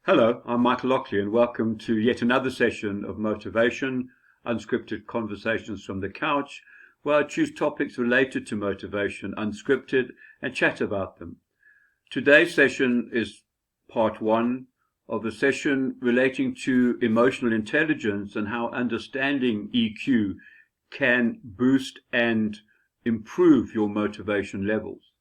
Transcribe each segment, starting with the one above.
Hello, I'm Michael Lockley, and welcome to yet another session of Motivation, Unscripted Conversations from the Couch, where I choose topics related to motivation, unscripted, and chat about them. Today's session is part one of a session relating to emotional intelligence and how understanding EQ can boost and improve your motivation levels.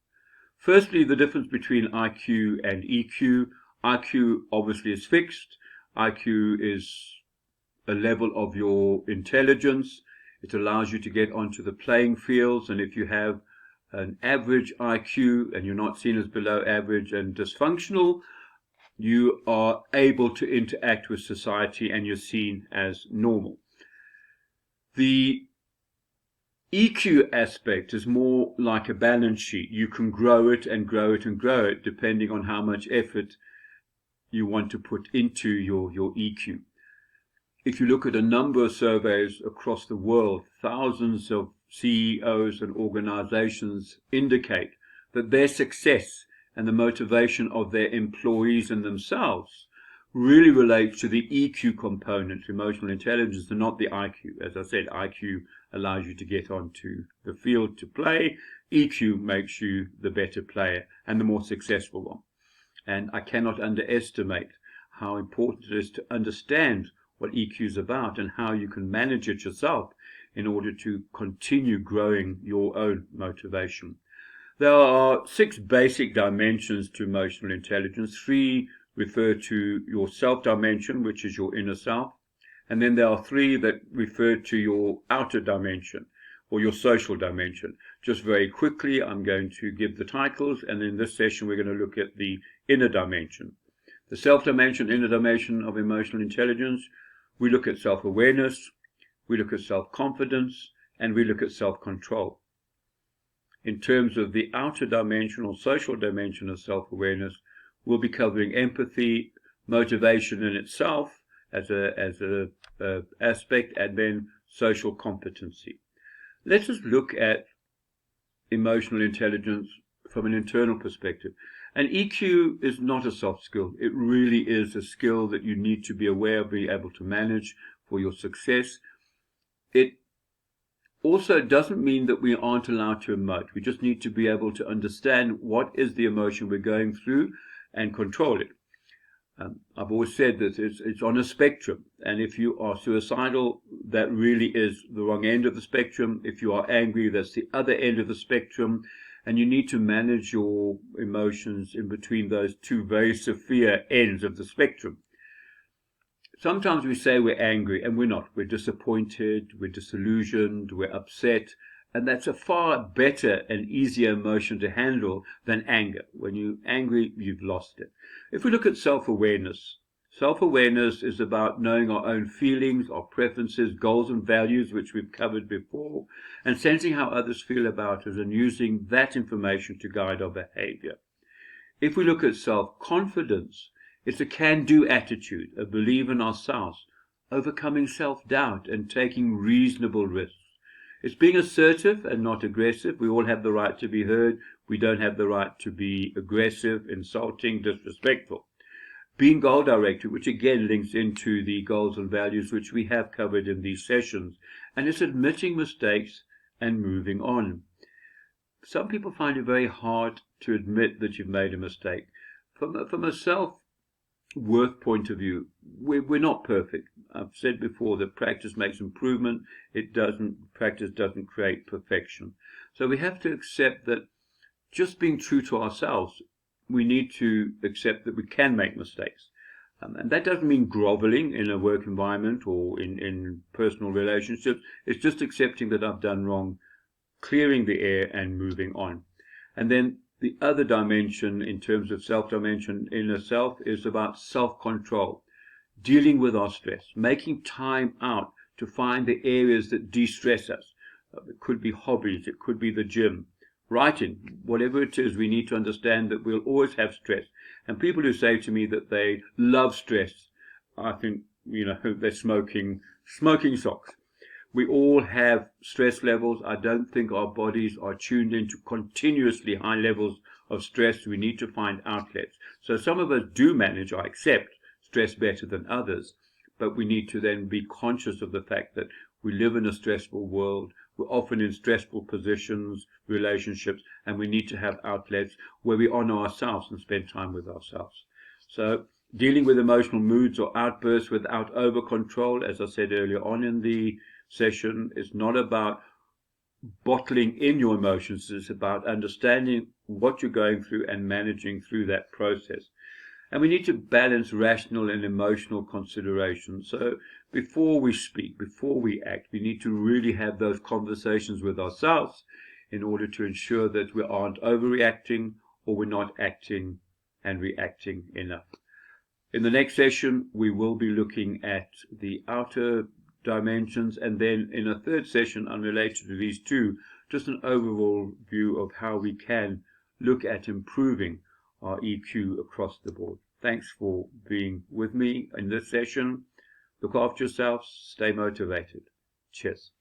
Firstly, the difference between IQ and EQ. IQ obviously is fixed. IQ is a level of your intelligence. It allows you to get onto the playing fields, and if you have an average IQ and you're not seen as below average and dysfunctional, you are able to interact with society and you're seen as normal. The EQ aspect is more like a balance sheet. You can grow it and grow it and grow it depending on how much effort you want to put into your EQ. If you look at a number of surveys across the world, thousands of CEOs and organizations indicate that their success and the motivation of their employees and themselves really relates to the EQ component, emotional intelligence, and not the IQ. As I said, IQ allows you to get onto the field to play. EQ makes you the better player and the more successful one. And I cannot underestimate how important it is to understand what EQ is about and how you can manage it yourself in order to continue growing your own motivation. There are 6 basic dimensions to emotional intelligence. 3 refer to your self dimension, which is your inner self. And then there are 3 that refer to your outer dimension or your social dimension. Just very quickly, I'm going to give the titles, and in this session we're going to look at the inner dimension. The self-dimension, inner dimension of emotional intelligence, we look at self-awareness, we look at self-confidence, and we look at self-control. In terms of the outer dimension or social dimension of self-awareness, we'll be covering empathy, motivation in itself as a aspect, and then social competency. Let's just look at emotional intelligence from an internal perspective. And EQ is not a soft skill. It really is a skill that you need to be aware of, be able to manage for your success. It also doesn't mean that we aren't allowed to emote. We just need to be able to understand what is the emotion we're going through and control it. I've always said that it's on a spectrum, and if you are suicidal, that really is the wrong end of the spectrum. If you are angry, that's the other end of the spectrum, and you need to manage your emotions in between those 2 very severe ends of the spectrum. Sometimes we say we're angry, and we're not. We're disappointed, we're disillusioned, we're upset, and that's a far better and easier emotion to handle than anger. When you're angry, you've lost it. If we look at self-awareness, self-awareness is about knowing our own feelings, our preferences, goals and values, which we've covered before, and sensing how others feel about us and using that information to guide our behavior. If we look at self-confidence, it's a can-do attitude, a belief in ourselves, overcoming self-doubt and taking reasonable risks. It's being assertive and not aggressive. We all have the right to be heard. We don't have the right to be aggressive, insulting, disrespectful. Being goal-directed, which again links into the goals and values which we have covered in these sessions. And it's admitting mistakes and moving on. Some people find it very hard to admit that you've made a mistake. From a self-worth point of view, we're not perfect. I've said before that practice makes improvement. Practice doesn't create perfection. So we have to accept that just being true to ourselves, we need to accept that we can make mistakes. And that doesn't mean groveling in a work environment or in personal relationships. It's just accepting that I've done wrong, clearing the air and moving on. And then the other dimension in terms of self-dimension, inner self, is about self-control. Dealing with our stress, making time out to find the areas that de-stress us. It could be hobbies, it could be the gym, writing, whatever it is. We need to understand that we'll always have stress. And people who say to me that they love stress, I think, they're smoking socks. We all have stress levels. I don't think our bodies are tuned into continuously high levels of stress. We need to find outlets. So some of us do manage, I accept, stress better than others, but we need to then be conscious of the fact that we live in a stressful world. We're often in stressful positions, relationships, and we need to have outlets where we honor ourselves and spend time with ourselves. So dealing with emotional moods or outbursts without over control, as I said earlier on in the session, is not about bottling in your emotions. It's about understanding what you're going through and managing through that process. And we need to balance rational and emotional considerations. So before we speak, before we act, we need to really have those conversations with ourselves in order to ensure that we aren't overreacting or we're not acting and reacting enough. In the next session, we will be looking at the outer dimensions, and then in a third session unrelated to these two, just an overall view of how we can look at improving our EQ across the board. Thanks for being with me in this session. Look after yourselves, stay motivated. Cheers.